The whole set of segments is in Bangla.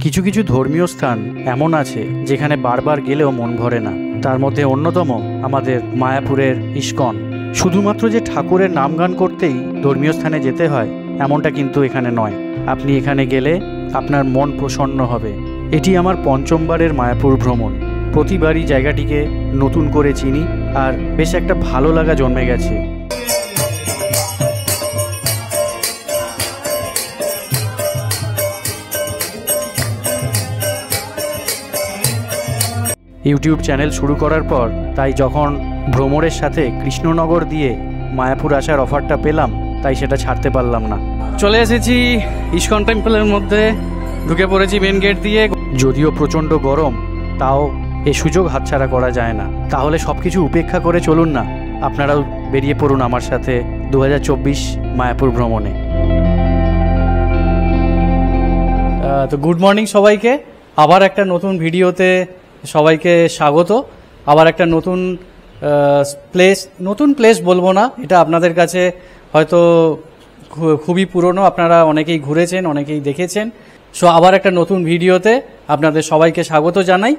কিছু কিছু ধর্মীয় স্থান এমন আছে যেখানে বারবার গেলেও মন ভরে না। তার মধ্যে অন্যতম আমাদের মায়াপুরের ইস্কন। শুধুমাত্র যে ঠাকুরের নামগান করতেই ধর্মীয় স্থানে যেতে হয় এমনটা কিন্তু এখানে নয়। আপনি এখানে গেলে আপনার মন প্রসন্ন হবে। এটি আমার পঞ্চমবারের মায়াপুর ভ্রমণ। প্রতিবারই জায়গাটিকে নতুন করে চিনি আর বেশ একটা ভালো লাগা জন্মে গেছে। ইউটিউব চ্যানেল শুরু করার পর তাই যখন ভ্রমণের সাথে কৃষ্ণনগর দিয়ে মায়াপুর আসার অফারটা পেলাম তাই সেটা ছাড়তে পারলাম না। চলে এসেছি ইস্কন টেম্পলের মধ্যে, ঢুকে পড়েছি মেন গেট দিয়ে। যদিও প্রচণ্ড গরম, তাও এ সুযোগ হাতছাড়া করা যায় না। তাহলে সব কিছু উপেক্ষা করে চলুন না, আপনারাও বেরিয়ে পড়ুন আমার সাথে 2024 মায়াপুর ভ্রমণে। তো গুড মর্নিং সবাইকে। আবার একটা নতুন ভিডিওতে সবাইকে স্বাগত। আবার একটা নতুন প্লেস বলবো না, এটা আপনাদের কাছে হয়তো খুবই পুরনো, আপনারা অনেকেই ঘুরেছেন, অনেকেই দেখেছেন। সো আবার একটা নতুন ভিডিওতে আপনাদের সবাইকে স্বাগত জানাই।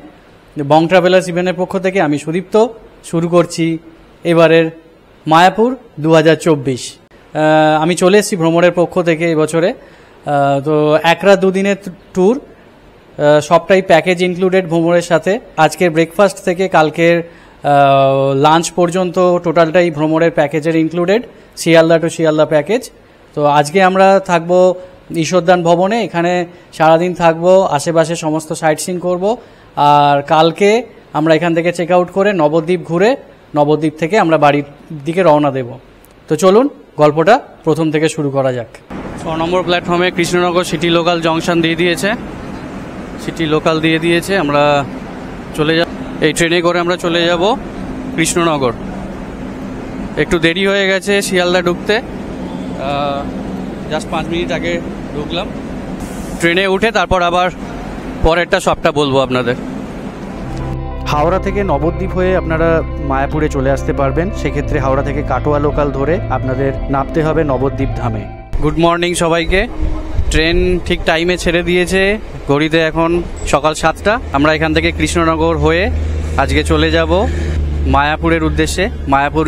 বং ট্রাভেলার্স ইভেন্টের পক্ষ থেকে আমি সুদীপ্ত শুরু করছি এবারের মায়াপুর 2024। আমি চলে এসেছি ভ্রমণের পক্ষ থেকে এবছরে। তো এক রাত দুদিনের ট্যুর, সবটাই প্যাকেজ ইনক্লুডেড ভ্রমণের সাথে। আজকের ব্রেকফাস্ট থেকে কালকের লাঞ্চ পর্যন্ত টোটালটাই ভ্রমণের প্যাকেজের included, Sealdah to Sealdah package. তো আজকে আমরা থাকবো ঈশ্বরদান ভবনে, এখানে সারাদিন থাকবো, আশেপাশে সমস্ত সাইট সিন করবো। আর কালকে আমরা এখান থেকে চেক আউট করে নবদ্বীপ ঘুরে নবদ্বীপ থেকে আমরা বাড়ির দিকে রওনা দেব। তো চলুন গল্পটা প্রথম থেকে শুরু করা যাক। 6 নম্বর প্ল্যাটফর্মে কৃষ্ণনগর সিটি লোকাল জংশন দিয়ে দিয়েছে। আমরা চলে যাব, এই ট্রেনে করে আমরা চলে যাব কৃষ্ণনগর। একটু দেরি হয়ে গেছে শিয়ালদা ঢুকতে, জাস্ট 5 মিনিট আগে ঢুকলাম। ট্রেনে উঠে তারপর আবার পরেরটা সবটা বলবো আপনাদের। হাওড়া থেকে নবদ্বীপ হয়ে আপনারা মায়াপুরে চলে আসতে পারবেন। সেক্ষেত্রে হাওড়া থেকে কাটোয়া লোকাল ধরে আপনাদের নামতে হবে নবদ্বীপ ধামে। গুড মর্নিং সবাইকে। ট্রেন ঠিক টাইমে ছেড়ে দিয়েছে, ঘড়িতে এখন সকাল 7টা। আমরা এখান থেকে কৃষ্ণনগর হয়ে আজকে চলে যাব মায়াপুরের উদ্দেশ্যে। মায়াপুর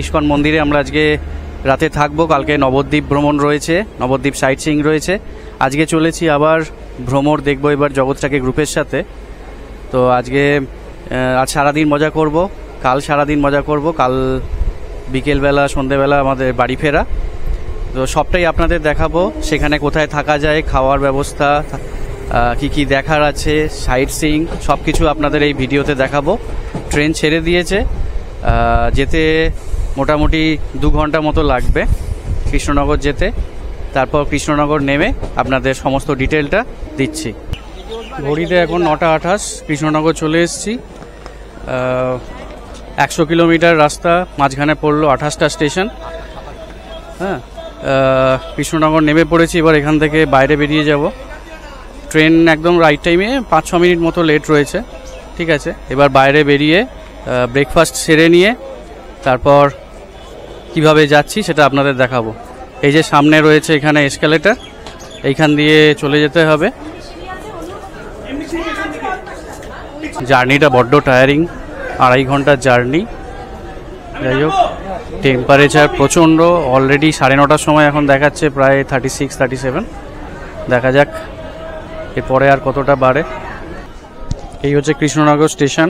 ইস্কন মন্দিরে আমরা আজকে রাতে থাকবো। কালকে নবদ্বীপ ভ্রমণ রয়েছে, নবদ্বীপ সাইট সিইং রয়েছে। আজকে চলেছি আবার ভ্রমণ দেখবো এবার জগৎটাকে গ্রুপের সাথে। তো আজকে আজ সারাদিন মজা করব, কাল সারাদিন মজা করব, কাল বিকেলবেলা সন্ধেবেলা আমাদের বাড়ি ফেরা। তো সবটাই আপনাদের দেখাবো, সেখানে কোথায় থাকা যায়, খাওয়ার ব্যবস্থা, কি দেখার আছে, সাইট সিইং সব কিছু আপনাদের এই ভিডিওতে দেখাবো। ট্রেন ছেড়ে দিয়েছে, যেতে মোটামুটি 2 ঘন্টা মতো লাগবে কৃষ্ণনগর যেতে। তারপর কৃষ্ণনগর নেমে আপনাদের সমস্ত ডিটেলটা দিচ্ছি। ঘড়িতে এখন 9টা 28, কৃষ্ণনগর চলে এসেছি। 100 কিলোমিটার রাস্তা, মাঝখানে পড়লো 28টা স্টেশন। হ্যাঁ, কৃষ্ণনগর নেমে পড়েছি। এবার এখান থেকে বাইরে বেরিয়ে যাব। ট্রেন একদম রাইট টাইমে, 5-6 মিনিট মতো লেট রয়েছে, ঠিক আছে। এবার বাইরে বেরিয়ে ব্রেকফাস্ট সেরে নিয়ে তারপর কিভাবে যাচ্ছি সেটা আপনাদের দেখাবো। এই যে সামনে রয়েছে এখানে এসকেলেটর, এইখান দিয়ে চলে যেতে হবে। জার্নিটা বড্ড টায়ারিং, 2.5 ঘন্টার জার্নি। যাই হোক, টেম্পারেচার প্রচণ্ড। অলরেডি 9:30টার সময় এখন দেখাচ্ছে প্রায় 36-37। দেখা যাক এরপরে আর কতটা বাড়ে। এই হচ্ছে কৃষ্ণনগর স্টেশন।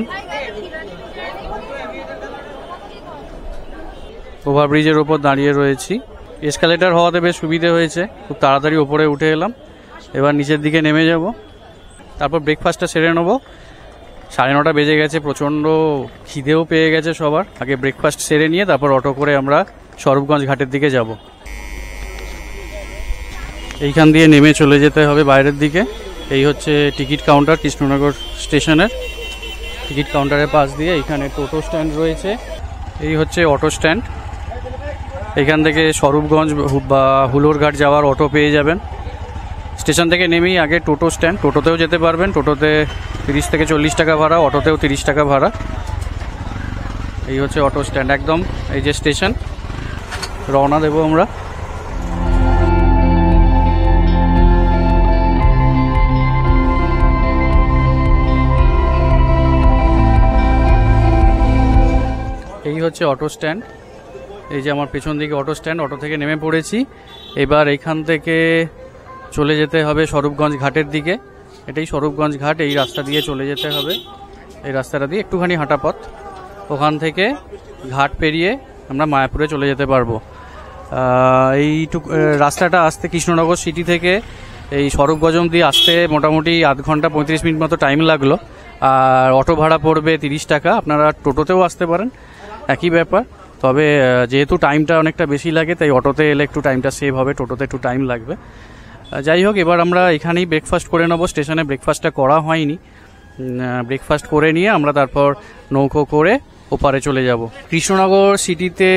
ওভারব্রিজের ওপর দাঁড়িয়ে রয়েছি। এসকালেটার হওয়াতে বেশ সুবিধে হয়েছে, খুব তাড়াতাড়ি ওপরে উঠে এলাম। এবার নিচের দিকে নেমে যাব, তারপর ব্রেকফাস্টটা সেরে নেবো। 9:30 বেজে গেছে, প্রচণ্ড খিদেও পেয়ে গেছে সবার। আগে ব্রেকফাস্ট সেরে নিয়ে তারপর অটো করে আমরা স্বরূপগঞ্জ ঘাটের দিকে যাব। এইখান দিয়ে নেমে চলে যেতে হবে বাইরের দিকে। এই হচ্ছে টিকিট কাউন্টার কৃষ্ণনগর স্টেশনের। টিকিট কাউন্টারের পাশ দিয়ে এইখানে টোটো স্ট্যান্ড রয়েছে। এই হচ্ছে অটো স্ট্যান্ড। এখান থেকে স্বরূপগঞ্জ বা হুলোরঘাট যাওয়ার অটো পেয়ে যাবেন। স্টেশন থেকে নেমেই আগে টোটো স্ট্যান্ড, টোটোতেও যেতে পারবেন। টোটোতে 30 থেকে 40 টাকা ভাড়া, অটোতেও 30 টাকা ভাড়া। এই হচ্ছে অটো স্ট্যান্ড, একদম এই যে স্টেশন। রওনা দেব আমরা। হচ্ছে অটো স্ট্যান্ড। এই যে আমার পেছন দিকে অটো স্ট্যান্ড, অটো থেকে নেমে পড়েছি। এবার এখান থেকে চলে যেতে হবে স্বরূপগঞ্জ ঘাটের দিকে। এটাই স্বরূপগঞ্জ ঘাট, এই রাস্তা দিয়ে চলে যেতে হবে। এই রাস্তাটা দিয়ে একটুখানি হাঁটা পথ, ওখান থেকে ঘাট পেরিয়ে আমরা মায়াপুরে চলে যেতে পারবো। এইটুকু রাস্তাটা আসতে কৃষ্ণনগর সিটি থেকে এই স্বরূপগঞ্জ দিয়ে আসতে মোটামুটি আধ ঘন্টা 35 মিনিট মতো টাইম লাগলো। আর অটো ভাড়া পড়বে 30 টাকা। আপনারা টোটোতেও আসতে পারেন, একই ব্যাপার। তবে যেহেতু টাইমটা অনেকটা বেশি লাগে, তাই অটোতে এলে একটু টাইমটা সেভ হবে, টোটোতে একটু টাইম লাগবে। যাই হোক, এবার আমরা এখানেই ব্রেকফাস্ট করে নেবো। স্টেশনে ব্রেকফাস্টটা করা হয়নি। ব্রেকফাস্ট করে নিয়ে আমরা তারপর নৌকো করে ওপারে চলে যাব। কৃষ্ণনগর সিটিতে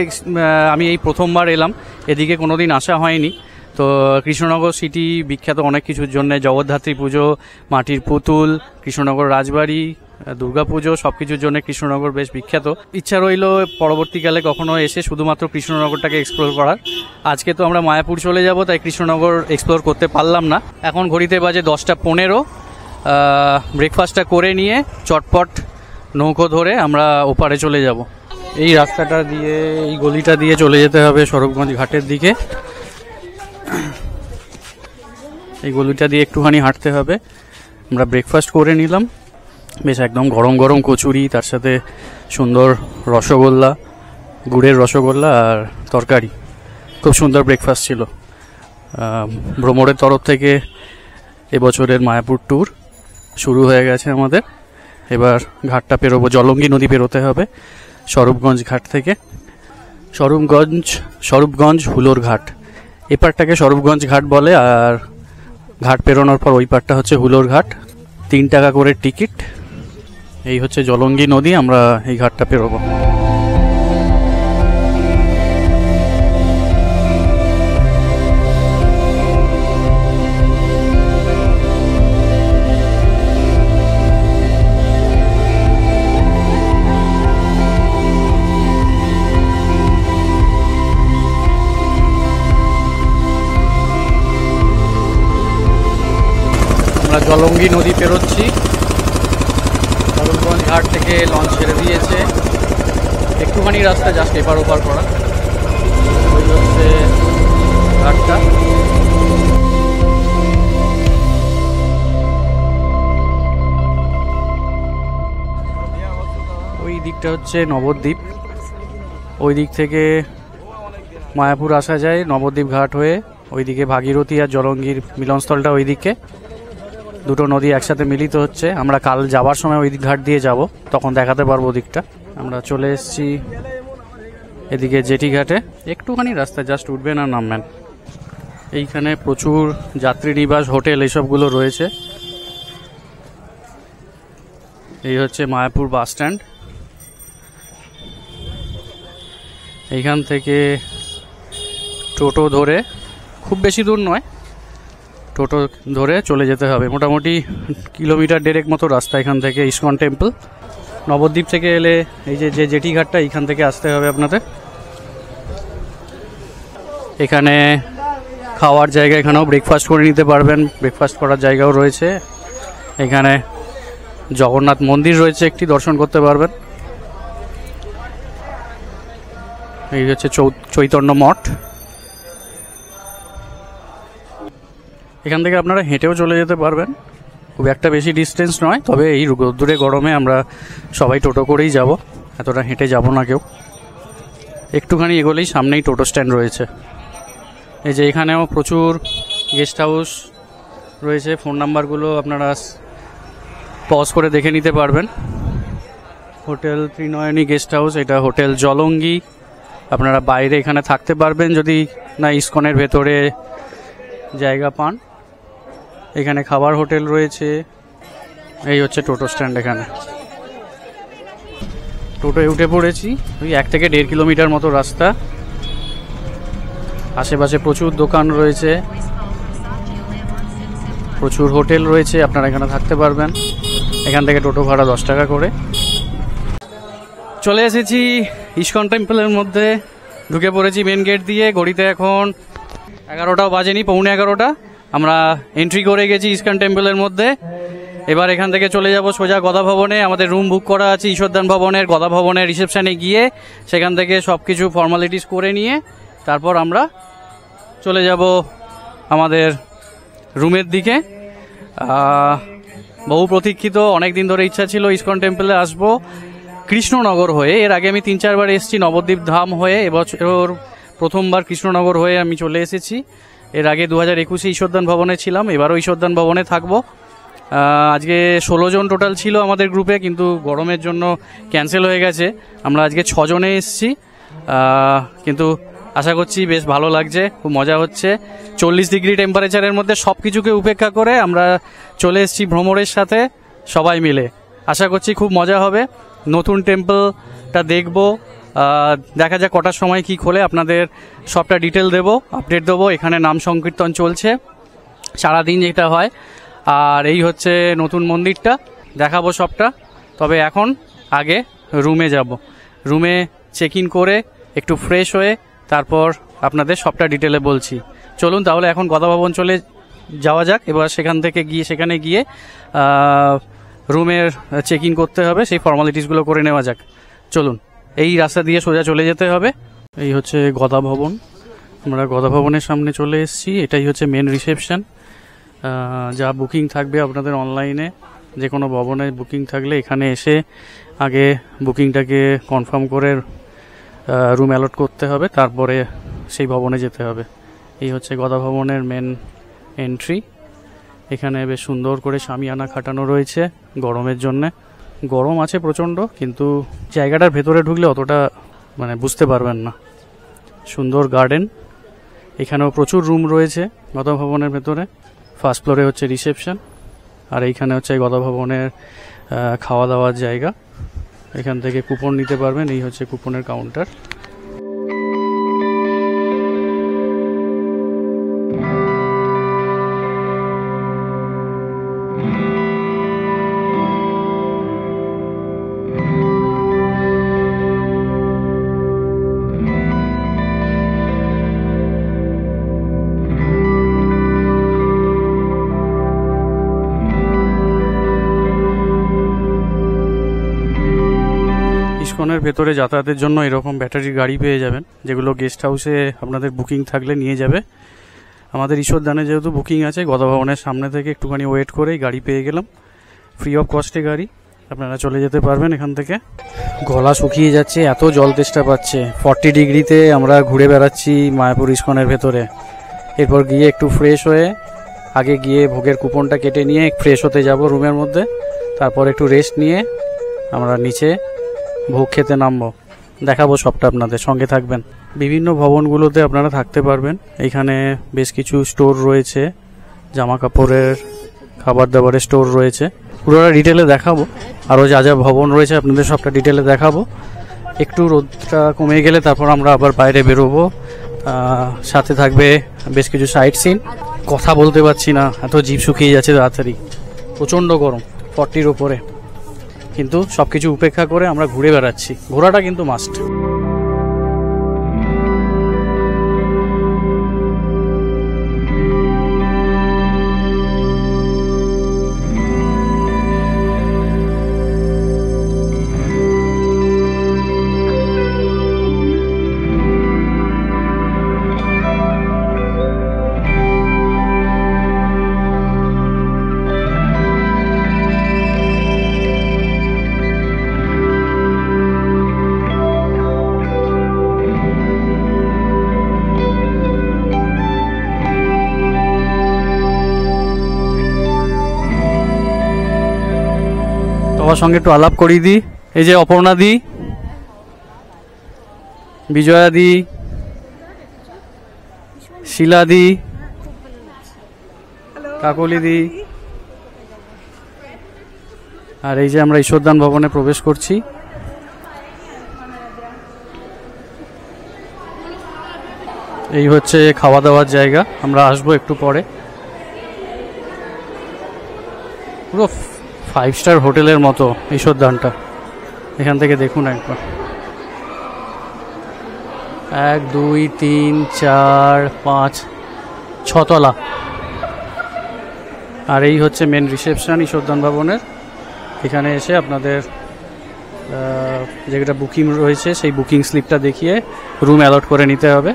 আমি এই প্রথমবার এলাম, এদিকে কোনোদিন আসা হয়নি। তো কৃষ্ণনগর সিটি বিখ্যাত অনেক কিছুর জন্য, জগদ্ধাত্রী পুজো, মাটির পুতুল, কৃষ্ণনগর রাজবাড়ি, দুর্গাপুজো, সব কিছুর জন্য কৃষ্ণনগর বেশ বিখ্যাত। ইচ্ছা রইল পরবর্তীকালে কখনো এসে শুধুমাত্র কৃষ্ণনগরটাকে এক্সপ্লোর করার। আজকে তো আমরা মায়াপুর চলে যাব, তাই কৃষ্ণনগর এক্সপ্লোর করতে পারলাম না। এখন ঘড়িতে বাজে 10:15। ব্রেকফাস্টটা করে নিয়ে চটপট নৌকো ধরে আমরা ওপারে চলে যাব। এই রাস্তাটা দিয়ে, এই গলিটা দিয়ে চলে যেতে হবে স্বরূপগঞ্জ ঘাটের দিকে। এই গলিটা দিয়ে একটুখানি হাঁটতে হবে। আমরা ব্রেকফাস্ট করে নিলাম, বেশ একদম গরম গরম কচুরি, তার সাথে সুন্দর রসগোল্লা, গুড়ের রসগোল্লা আর তরকারি। খুব সুন্দর ব্রেকফাস্ট ছিল। ভ্রমণের তরফ থেকে এবছরের মায়াপুর ট্যুর শুরু হয়ে গেছে আমাদের। এবার ঘাটটা পেরোবো, জলঙ্গি নদী পেরোতে হবে স্বরূপগঞ্জ ঘাট থেকে। স্বরূপগঞ্জ হুলোর ঘাট, এপারটাকে স্বরূপগঞ্জ ঘাট বলে, আর ঘাট পেরোনোর পর ওই পারটা হচ্ছে হুলোর ঘাট। 3 টাকা করে টিকিট। এই হচ্ছে জলঙ্গি নদী, আমরা এই ঘাটটা পেরোবো। আমরা জলঙ্গি নদী পেরোচ্ছি। স্বরূপগঞ্জ ঘাট থেকে লঞ্চ ছেড়ে দিয়েছে, একটুখানি রাস্তা জাস্ট এপার ওপার করা। ওই হচ্ছে ঘাটটা। ওই দিকটা হচ্ছে নবদ্বীপ, ওই দিক থেকে মায়াপুর আসা যায় নবদ্বীপ ঘাট হয়ে। ওইদিকে ভাগীরথী আর জলঙ্গির মিলনস্থলটা ওই দিকে, দুটো নদী একসাথে মিলিত হচ্ছে। আমরা কাল যাবার সময় ওই ঘাট দিয়ে যাব, তখন দেখাতে পারবো দিকটা। আমরা চলে এসেছি এদিকে জেটি ঘাটে। একটুখানি রাস্তা জাস্ট উঠবেন আর নামবেন। এইখানে প্রচুর যাত্রী নিবাস, হোটেল এইসবগুলো রয়েছে। এই হচ্ছে মায়াপুর বাস স্ট্যান্ড। এইখান থেকে টোটো ধরে, খুব বেশি দূর নয়, টোটো ধরে চলে যেতে হবে। মোটামুটি 1.5 কিলোমিটার মতো রাস্তা এখান থেকে ইস্কন টেম্পল। নবদ্বীপ থেকে এলে এই যে জেটি ঘাটটা, এইখান থেকে আসতে হবে আপনাদের। এখানে খাওয়ার জায়গা, এখানেও ব্রেকফাস্ট করে নিতে পারবেন, ব্রেকফাস্ট করার জায়গাও রয়েছে। এখানে জগন্নাথ মন্দির রয়েছে, একটি দর্শন করতে পারবেন। এই হচ্ছে চৈতন্য মঠ। এখান থেকে আপনারা হেঁটেও চলে যেতে পারবেন, খুব একটা বেশি ডিস্টেন্স নয়। তবে এই রোদ্দুরে গরমে আমরা সবাই টোটো করেই যাব, এতটা হেঁটে যাব না কেউ। একটুখানি এগোলেই সামনেই টোটো স্ট্যান্ড রয়েছে। এই যে এখানেও প্রচুর গেস্ট হাউস রয়েছে, ফোন নাম্বারগুলো আপনারা পজ করে দেখে নিতে পারবেন। হোটেল ত্রিনয়নী গেস্ট হাউস, এটা হোটেল জলঙ্গি। আপনারা বাইরে এখানে থাকতে পারবেন যদি না ইস্কনের ভেতরে জায়গা পান। এখানে খাবার হোটেল রয়েছে। এই হচ্ছে টোটো স্ট্যান্ড। এখানে টোটোয় উঠে পড়েছি। ওই 1 থেকে 1.5 কিলোমিটার মতো রাস্তা। আশেপাশে প্রচুর দোকান রয়েছে, প্রচুর হোটেল রয়েছে, আপনারা এখানে থাকতে পারবেন। এখান থেকে টোটো ভাড়া 10 টাকা করে। চলে এসেছি ইস্কন টেম্পলের মধ্যে, ঢুকে পড়েছি মেন গেট দিয়ে। ঘড়িতে এখন 11টাও বাজেনি, 11:15। আমরা এন্ট্রি করে গেছি ইস্কন টেম্পলের মধ্যে। এবার এখান থেকে চলে যাব সোজা গদা ভবনে। আমাদের রুম বুক করা আছে ঈশ্বরদান ভবনের গদা ভবনের রিসেপশনে গিয়ে সেখান থেকে সব কিছু ফর্মালিটিস করে নিয়ে তারপর আমরা চলে যাব আমাদের রুমের দিকে। বহু প্রতীক্ষিত, অনেক দিন ধরে ইচ্ছা ছিল ইসকন টেম্পলে আসবো কৃষ্ণনগর হয়ে। এর আগে আমি 3-4 বার এসেছি নবদ্বীপ ধাম হয়ে, এবছর প্রথমবার কৃষ্ণনগর হয়ে আমি চলে এসেছি। এর আগে 2021-এ ঈশ্বরদান ভবনে ছিলাম, এবারও ঈশ্বরদান ভবনে থাকবো। আজকে 16 জন টোটাল ছিল আমাদের গ্রুপে, কিন্তু গরমের জন্য ক্যান্সেল হয়ে গেছে। আমরা আজকে 6 জনে এসেছি, কিন্তু আশা করছি বেশ ভালো লাগছে, খুব মজা হচ্ছে। 40 ডিগ্রি টেম্পারেচারের মধ্যে সব কিছুকে উপেক্ষা করে আমরা চলে এসেছি ভ্রমণের সাথে সবাই মিলে। আশা করছি খুব মজা হবে। নতুন টেম্পলটা দেখবো, দেখা যাক কটার সময় কি খোলে, আপনাদের সবটা ডিটেল দেবো, আপডেট দেবো। এখানে নাম সংকীর্তন চলছে সারাদিন যেটা হয়। আর এই হচ্ছে নতুন মন্দিরটা, দেখাবো সবটা। তবে এখন আগে রুমে যাব, রুমে চেক ইন করে একটু ফ্রেশ হয়ে তারপর আপনাদের সবটা ডিটেলে বলছি। চলুন তাহলে এখন গদা ভবন চলে যাওয়া যাক। এবার সেখানে গিয়ে রুমের চেক ইন করতে হবে, সেই ফর্মালিটিসগুলো করে নেওয়া যাক। চলুন, এই রাস্তা দিয়ে সোজা চলে যেতে হবে। এই হচ্ছে গদা ভবন, আমরা গদা ভবনের সামনে চলে এসেছি। এটাই হচ্ছে মেন রিসেপশন। যা বুকিং থাকবে আপনাদের অনলাইনে, যে কোনো ভবনে বুকিং থাকলে এখানে এসে আগে বুকিংটাকে কনফার্ম করে রুম অ্যালট করতে হবে, তারপরে সেই ভবনে যেতে হবে। এই হচ্ছে গদা ভবনের মেন এন্ট্রি। এখানে বেশ সুন্দর করে শামিয়ানা খাটানো রয়েছে গরমের জন্যে। গরম আছে প্রচণ্ড, কিন্তু জায়গাটার ভেতরে ঢুকলে অতটা বুঝতে পারবেন না। সুন্দর গার্ডেন, এখানেও প্রচুর রুম রয়েছে গদা ভবনের ভেতরে। ফার্স্ট ফ্লোরে হচ্ছে রিসেপশন, আর এইখানে হচ্ছে গদা ভবনের খাওয়া দাওয়ার জায়গা। এখান থেকে কুপন নিতে পারবেন, এই হচ্ছে কুপনের কাউন্টার। ইসকনের ভেতরে যাতায়াতের জন্য এরকম ব্যাটারির গাড়ি পেয়ে যাবেন, যেগুলো গেস্ট হাউসে আপনাদের বুকিং থাকলে নিয়ে যাবে। আমাদের ঈশ্বরদানে যেহেতু বুকিং আছে, গদা ভবনের সামনে থেকে একটুখানি ওয়েট করেই গাড়ি পেয়ে গেলাম, ফ্রি অফ কস্টে গাড়ি, আপনারা চলে যেতে পারবেন এখান থেকে। গলা শুকিয়ে যাচ্ছে, এত জল তেষ্টা পাচ্ছে। 40 ডিগ্রিতে আমরা ঘুরে বেড়াচ্ছি মায়াপুর ইসকনের ভেতরে। এরপর গিয়ে একটু ফ্রেশ হয়ে আগে গিয়ে ভোগের কুপনটা কেটে নিয়ে ফ্রেশ হতে যাব রুমের মধ্যে, তারপর একটু রেস্ট নিয়ে আমরা নিচে ভোগ খেতে নামবো। দেখাবো সবটা, আপনাদের সঙ্গে থাকবেন। বিভিন্ন ভবনগুলোতে আপনারা থাকতে পারবেন। এখানে বেশ কিছু স্টোর রয়েছে, জামা কাপড়ের, খাবার দাবারের স্টোর রয়েছে। পুরোটা ডিটেলে দেখাবো, আরও যা যা ভবন রয়েছে আপনাদের সবটা ডিটেলে দেখাবো। একটু রোদটা কমে গেলে তারপর আমরা আবার বাইরে বেরোবো। সাথে থাকবে বেশ কিছু সাইট সিন। কথা বলতে পারছি না, এত জিভ শুকিয়ে যাচ্ছে তাড়াতাড়ি, প্রচণ্ড গরম, 40-র ওপরে। কিন্তু সব কিছু উপেক্ষা করে আমরা ঘুরে বেড়াচ্ছি, ঘোরাটা কিন্তু মাস্ট। সবার সঙ্গে একটু আলাপ করিয়ে দিই। এই যে অপর্ণা দি, বিজয়া দি, শিলা দি, কাকলি দি, আর এই যে আমরা ঈশ্বরদান ভবনে প্রবেশ করছি। এই হচ্ছে খাওয়া দাওয়ার জায়গা, আমরা আসবো একটু পরে। পুরো 5 স্টার হোটেলের মতো ঈশ্বরদানটা, এখান থেকে দেখুন একবার। 1 2 3 4 5 6 তলা। আর এই হচ্ছে মেন রিসেপশন ঈশ্বরদান ভবনের। এখানে এসে আপনাদের যেটা বুকিং রয়েছে সেই বুকিং স্লিপটা দেখিয়ে রুম অ্যালট করে নিতে হবে।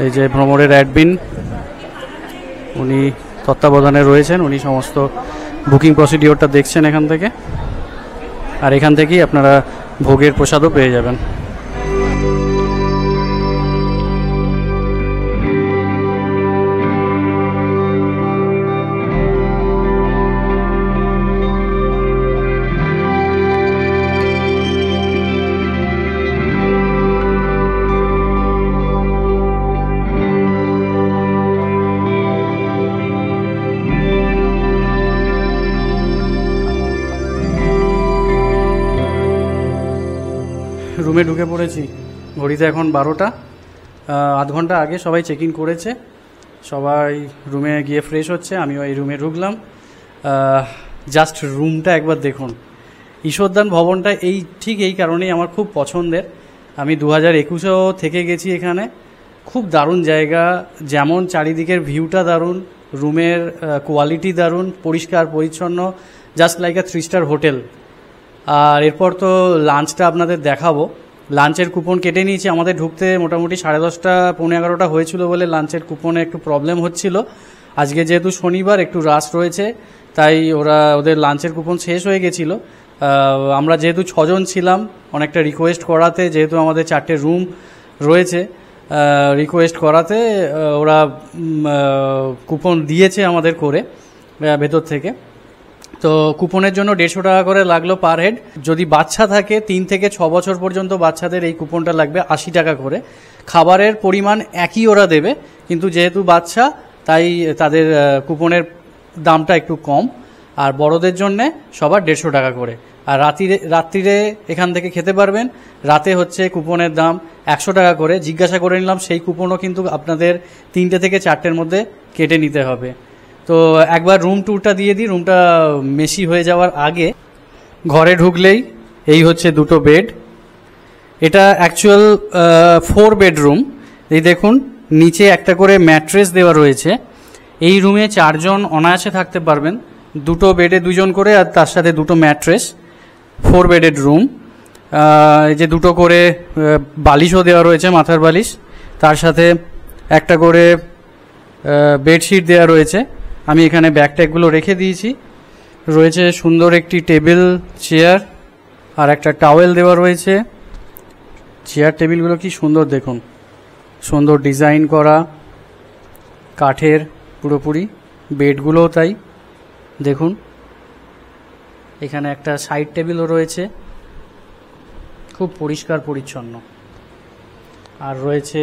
এই যে ভ্রমণের অ্যাডমিন উনি তত্ত্বাবধানে রয়েছেন, উনি সমস্ত বুকিং প্রসিডিওরটা দেখছেন এখান থেকে। আর এখান থেকেই আপনারা ভোগের প্রসাদও পেয়ে যাবেন। রুমে ঢুকে পড়েছি, ঘড়িতে এখন 12টা। আধ ঘন্টা আগে সবাই চেক ইন করেছে, সবাই রুমে গিয়ে ফ্রেশ হচ্ছে, আমিও এই রুমে ঢুকলাম। জাস্ট রুমটা একবার দেখুন। ঈশ্বরদান ভবনটা ঠিক এই কারণেই আমার খুব পছন্দের। আমি 2021-এও থেকে গেছি এখানে। খুব দারুণ জায়গা, যেমন চারিদিকের ভিউটা দারুণ, রুমের কোয়ালিটি দারুণ, পরিষ্কার পরিচ্ছন্ন, just like a 3 star hotel. আর এরপর তো লাঞ্চটা আপনাদের দেখাবো। লাঞ্চের কুপন কেটে নিয়েছি, আমাদের ঢুকতে মোটামুটি 10:30 পৌনে 11টা হয়েছিল বলে লাঞ্চের কুপনে একটু প্রবলেম হচ্ছিল। আজকে যেহেতু শনিবার একটু রাশ রয়েছে, তাই ওদের লাঞ্চের কুপন শেষ হয়ে গেছিলো। আমরা যেহেতু 6 জন ছিলাম, অনেকটা রিকোয়েস্ট করাতে, যেহেতু আমাদের 4টে রুম রয়েছে, রিকোয়েস্ট করাতে ওরা কুপন দিয়েছে আমাদের করে ভেতর থেকে। তো কুপনের জন্য 150 টাকা করে লাগলো পার হেড। যদি বাচ্চা থাকে 3 থেকে 6 বছর পর্যন্ত বাচ্চাদের এই কুপনটা লাগবে 80 টাকা করে। খাবারের পরিমাণ একই ওরা দেবে, কিন্তু যেহেতু বাচ্চা তাই তাদের কুপনের দামটা একটু কম। আর বড়দের জন্যে সবার 150 টাকা করে। আর রাত্রিরে এখান থেকে খেতে পারবেন। রাতে হচ্ছে কুপনের দাম 100 টাকা করে। জিজ্ঞাসা করে নিলাম, সেই কুপনও কিন্তু আপনাদের 3টে থেকে 4টের মধ্যে কেটে নিতে হবে। তো একবার রুম ট্যুরটা দিয়ে দিই। রুমটা মেশি হয়ে যাওয়ার আগে ঘরে ঢুকলেই এই হচ্ছে 2টো বেড। এটা অ্যাকচুয়াল 4 বেডরুম। এই দেখুন, নিচে একটা করে ম্যাট্রেস দেওয়া রয়েছে। এই রুমে 4 জন অনায়াসে থাকতে পারবেন। 2টো বেডে 2 জন করে, আর তার সাথে 2টো ম্যাট্রেস। 4 বেডের রুম। এই যে 2টো করে বালিশও দেওয়া রয়েছে, মাথার বালিশ। তার সাথে একটা করে বেডশিট দেওয়া রয়েছে। আমি এখানে ব্যাগ ট্যাগগুলো রেখে দিয়েছি। রয়েছে সুন্দর একটি টেবিল, চেয়ার, আর একটা টাওয়েল দেওয়া রয়েছে। চেয়ার টেবিলগুলো কি সুন্দর দেখুন, সুন্দর ডিজাইন করা, কাঠের পুরোপুরি। বেডগুলোও তাই দেখুন। এখানে একটা সাইড টেবিলও রয়েছে, খুব পরিষ্কার পরিচ্ছন্ন। আর রয়েছে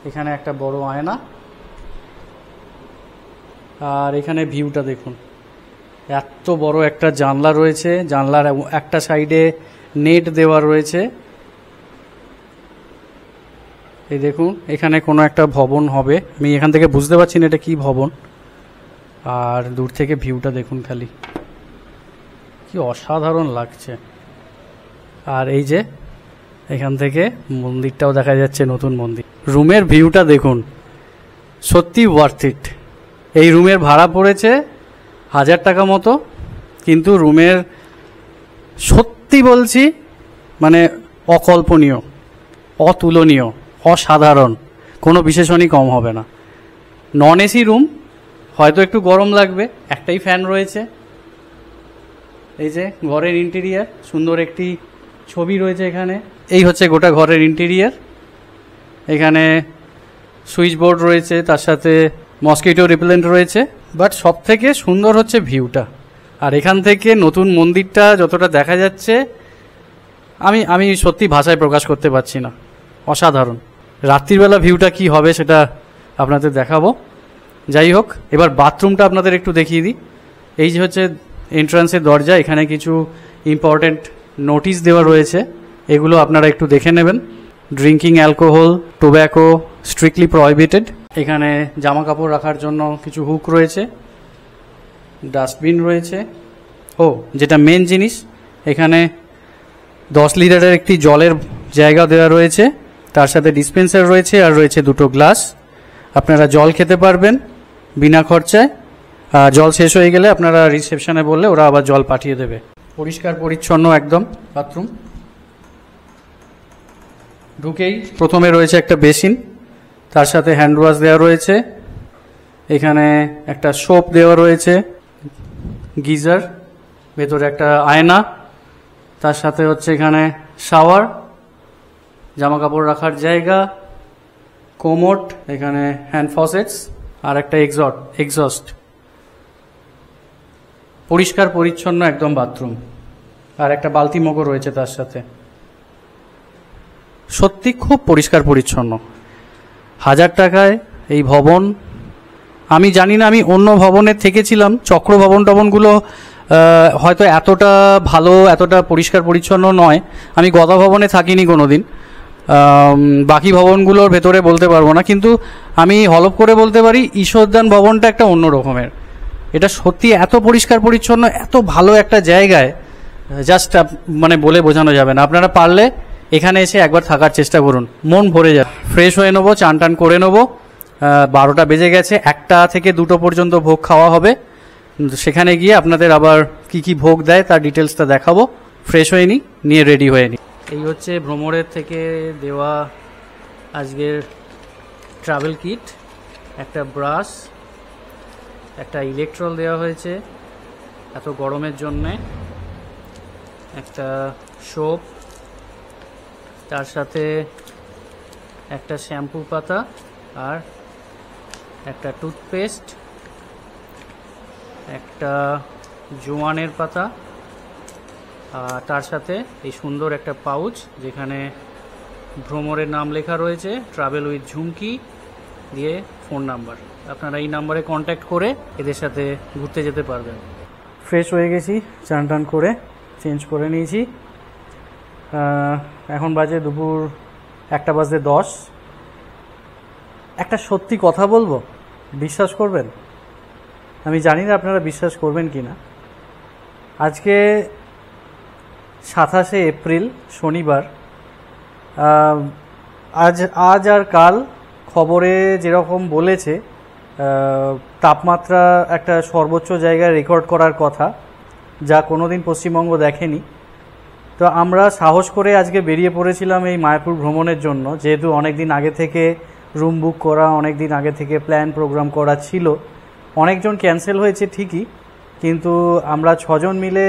এখানে একটা বড় আয়না। আর এখানে ভিউটা দেখুন, এত বড় একটা জানলা রয়েছে। জানলার একটা সাইডে নেট দেওয়া রয়েছে। এই দেখুন, এখানে কোনো একটা ভবন হবে, আমি এখান থেকে বুঝতে পারছি না এটা কি ভবন। আর দূর থেকে ভিউটা দেখুন, খালি কি অসাধারণ লাগছে। আর এই যে এখান থেকে মন্দিরটাও দেখা যাচ্ছে, নতুন মন্দির। রুমের ভিউটা দেখুন, সত্যি ওয়ার্থ ইট। এই রুমের ভাড়া পড়েছে 1000 টাকা মতো, কিন্তু রুমের সত্যি বলছি মানে অকল্পনীয়, অতুলনীয়, অসাধারণ। কোনো বিশেষণই কম হবে না। নন এসি রুম, হয়তো একটু গরম লাগবে, একটাই ফ্যান রয়েছে। এই যে ঘরের ইন্টেরিয়ার, সুন্দর একটি ছবি রয়েছে এখানে। এই হচ্ছে গোটা ঘরের ইন্টেরিয়ার। এখানে সুইচ বোর্ড রয়েছে, তার সাথে মসকিটো রিপেলেন্ট রয়েছে। বাট সব থেকে সুন্দর হচ্ছে ভিউটা। আর এখান থেকে নতুন মন্দিরটা যতটা দেখা যাচ্ছে, আমি সত্যি ভাষায় প্রকাশ করতে পারছি না, অসাধারণ। রাত্রিবেলা ভিউটা কি হবে সেটা আপনাদের দেখাবো। যাই হোক, এবার বাথরুমটা আপনাদের একটু দেখিয়ে দিই। এই যে হচ্ছে এন্ট্রান্সের দরজা। এখানে কিছু ইম্পর্টেন্ট নোটিশ দেওয়া রয়েছে, এগুলো আপনারা একটু দেখে নেবেন। Drinking alcohol, tobacco strictly prohibited. এখানে জামা কাপড় রাখার জন্য কিছু হুক রয়েছে, ডাস্টবিন রয়েছে। যেটা মেন জিনিস, এখানে 10 লিটারের একটি জলের জায়গা দেওয়া রয়েছে, তার সাথে ডিসপেন্সার রয়েছে, আর রয়েছে 2টো গ্লাস। আপনারা জল খেতে পারবেন বিনা খরচায়। জল শেষ হয়ে গেলে আপনারা রিসেপশনে বললে ওরা আবার জল পাঠিয়ে দেবে। পরিষ্কার পরিচ্ছন্ন একদম বাথরুম। ঢুকেই প্রথমে রয়েছে একটা বেসিন, তার সাথে হ্যান্ড ওয়াশ দেওয়া রয়েছে, এখানে একটা সোপ দেওয়া রয়েছে, গিজার, ভেতরে একটা আয়না, তার সাথে হচ্ছে এখানে শাওয়ার, জামা কাপড় রাখার জায়গা, কোমোড, এখানে হ্যান্ড ফসেটস আর একটা এক্সস্ট। পরিষ্কার পরিচ্ছন্ন একদম বাথরুম, আর একটা বালতি মগও রয়েছে তার সাথে। সত্যি খুব পরিষ্কার পরিচ্ছন্ন। 1000 টাকায় এই ভবন, আমি জানি না, আমি অন্য ভবনে থেকেছিলাম, চক্র ভবন টবনগুলো হয়তো এতটা ভালো, এতটা পরিষ্কার পরিচ্ছন্ন নয়। আমি গদা ভবনে থাকিনি কোনোদিন, বাকি ভবনগুলোর ভেতরে বলতে পারবো না, কিন্তু আমি হলফ করে বলতে পারি ঈশ্বরদান ভবনটা একটা অন্য রকমের। এটা সত্যি এত পরিষ্কার পরিচ্ছন্ন, এত ভালো একটা জায়গায়, জাস্ট মানে বলে বোঝানো যাবে না। আপনারা পারলে এখানে এসে একবার থাকার চেষ্টা করুন, মন ভরে যাবে। ফ্রেশ হয়ে নেবো, চান টান করে নেবো। 12টা বেজে গেছে, 1টা থেকে 2টো পর্যন্ত ভোগ খাওয়া হবে। সেখানে গিয়ে আপনাদের আবার কি কি ভোগ দেয় তার ডিটেলসটা দেখাবো। ফ্রেশ হয়ে নিয়ে রেডি হয়ে নিই। এই হচ্ছে ভ্রমরের থেকে দেওয়া আজকের ট্রাভেল কিট। একটা ব্রাশ, একটা ইলেকট্রল দেওয়া হয়েছে এত গরমের জন্যে, একটা সোপ, তার সাথে একটা শ্যাম্পু পাতা আর একটা টুথপেস্ট, একটা জোয়ানের পাতা, আর তার সাথে এই সুন্দর একটা পাউচ যেখানে ভ্রমরের নাম লেখা রয়েছে, ট্রাভেল উইথ ঝুমকি দিয়ে ফোন নাম্বার। আপনারা এই নাম্বারে কন্ট্যাক্ট করে এদের সাথে ঘুরতে যেতে পারবেন। ফ্রেশ হয়ে গেছি, চান টান করে চেঞ্জ করে নিয়েছি। এখন বাজে দুপুর 1:10। একটা সত্যি কথা বলবো, বিশ্বাস করবেন? আমি জানি না আপনারা বিশ্বাস করবেন কি না। আজকে 27শে এপ্রিল, শনিবার। আজ আর কাল খবরে যেরকম বলেছে তাপমাত্রা একটা সর্বোচ্চ জায়গায় রেকর্ড করার কথা, যা কোনোদিন পশ্চিমবঙ্গ দেখেনি। তো আমরা সাহস করে আজকে বেরিয়ে পড়েছিলাম এই মায়াপুর ভ্রমণের জন্য, যেহেতু অনেক দিন আগে থেকে রুম বুক করা, অনেক দিন আগে থেকে প্ল্যান প্রোগ্রাম করা ছিল। অনেকজন ক্যান্সেল হয়েছে ঠিকই, কিন্তু আমরা 6 জন মিলে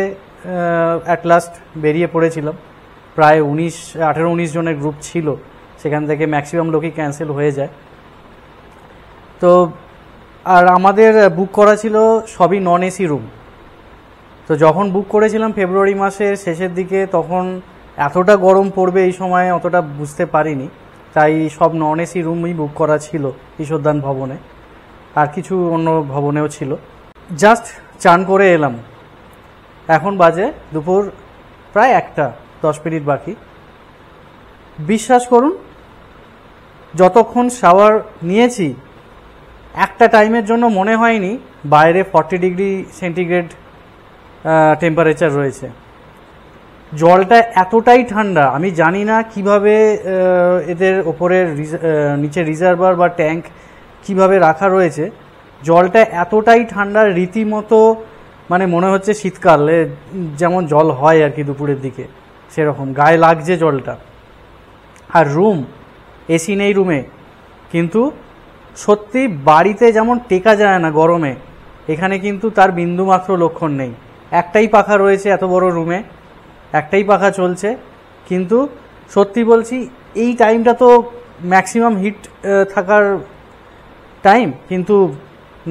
অ্যাট লাস্ট বেরিয়ে পড়েছিলাম। প্রায় 18-19 জনের গ্রুপ ছিল, সেখান থেকে ম্যাক্সিমাম লোকই ক্যান্সেল হয়ে যায়। তো আর আমাদের বুক করা ছিল সবই নন এসি রুম। তো যখন বুক করেছিলাম ফেব্রুয়ারি মাসের শেষের দিকে, তখন এতটা গরম পড়বে এই সময় অতটা বুঝতে পারিনি, তাই সব নন এসি রুমই বুক করা ছিল ঈশ্বরদান ভবনে, আর কিছু অন্য ভবনেও ছিল। জাস্ট চান করে এলাম, এখন বাজে দুপুর প্রায় 1:10 মিনিট বাকি। বিশ্বাস করুন, যতক্ষণ শাওয়ার নিয়েছি একটা টাইমের জন্য মনে হয়নি বাইরে 40 ডিগ্রি সেন্টিগ্রেড টেম্পারেচার রয়েছে। জলটা এতটাই ঠান্ডা, আমি জানি না কিভাবে এদের ওপরের নিচে রিজার্ভার বা ট্যাঙ্ক কিভাবে রাখা রয়েছে। জলটা এতটাই ঠান্ডা, রীতিমতো মানে মনে হচ্ছে শীতকালে যেমন জল হয় আর কি দুপুরের দিকে, সেরকম গায়ে লাগছে জলটা। আর রুম, এসি নেই রুমে, কিন্তু সত্যি বাড়িতে যেমন টেকা যায় না গরমে, এখানে কিন্তু তার বিন্দুমাত্র লক্ষণ নেই। একটাই পাখা রয়েছে এত বড় রুমে, একটাই পাখা চলছে, কিন্তু সত্যি বলছি এই টাইমটা তো ম্যাক্সিমাম হিট থাকার টাইম, কিন্তু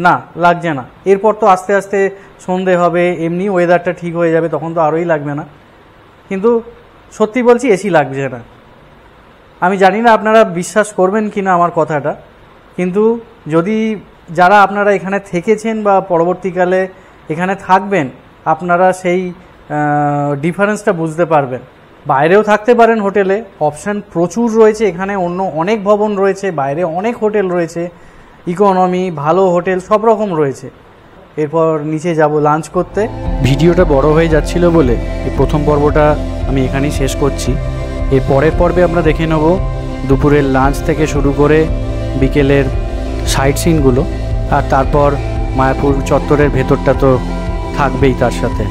না, লাগছে না। এরপর তো আস্তে আস্তে সন্ধে হবে, এমনি ওয়েদারটা ঠিক হয়ে যাবে, তখন তো আরোই লাগবে না। কিন্তু সত্যি বলছি এসি লাগছে না। আমি জানি না আপনারা বিশ্বাস করবেন কি না আমার কথাটা, কিন্তু যদি যারা আপনারা এখানে থেকেছেন বা পরবর্তীকালে এখানে থাকবেন, আপনারা সেই ডিফারেন্সটা বুঝতে পারবেন। বাইরেও থাকতে পারেন হোটেলে, অপশান প্রচুর রয়েছে এখানে, অন্য অনেক ভবন রয়েছে, বাইরে অনেক হোটেল রয়েছে, ইকোনমি, ভালো হোটেল সব রকম রয়েছে। এরপর নিচে যাব লাঞ্চ করতে। ভিডিওটা বড় হয়ে যাচ্ছিল বলে এই প্রথম পর্বটা আমি এখানেই শেষ করছি। এর পরের পর্বে আমরা দেখে নেব দুপুরের লাঞ্চ থেকে শুরু করে বিকেলের সাইট সিনগুলো, আর তারপর মায়াপুর চত্বরের ভেতরটা তো থাকবেই তার সাথে।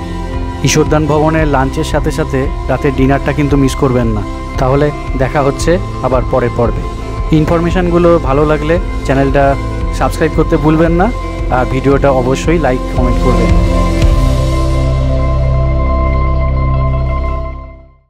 ঈশ্বরদান ভবনের লাঞ্চের সাথে সাথে রাতের ডিনারটা কিন্তু মিস করবেন না। তাহলে দেখা হচ্ছে আবার পরের পর্বে। ইনফরমেশানগুলো ভালো লাগলে চ্যানেলটা সাবস্ক্রাইব করতে ভুলবেন না, আর ভিডিওটা অবশ্যই লাইক কমেন্ট করবেন।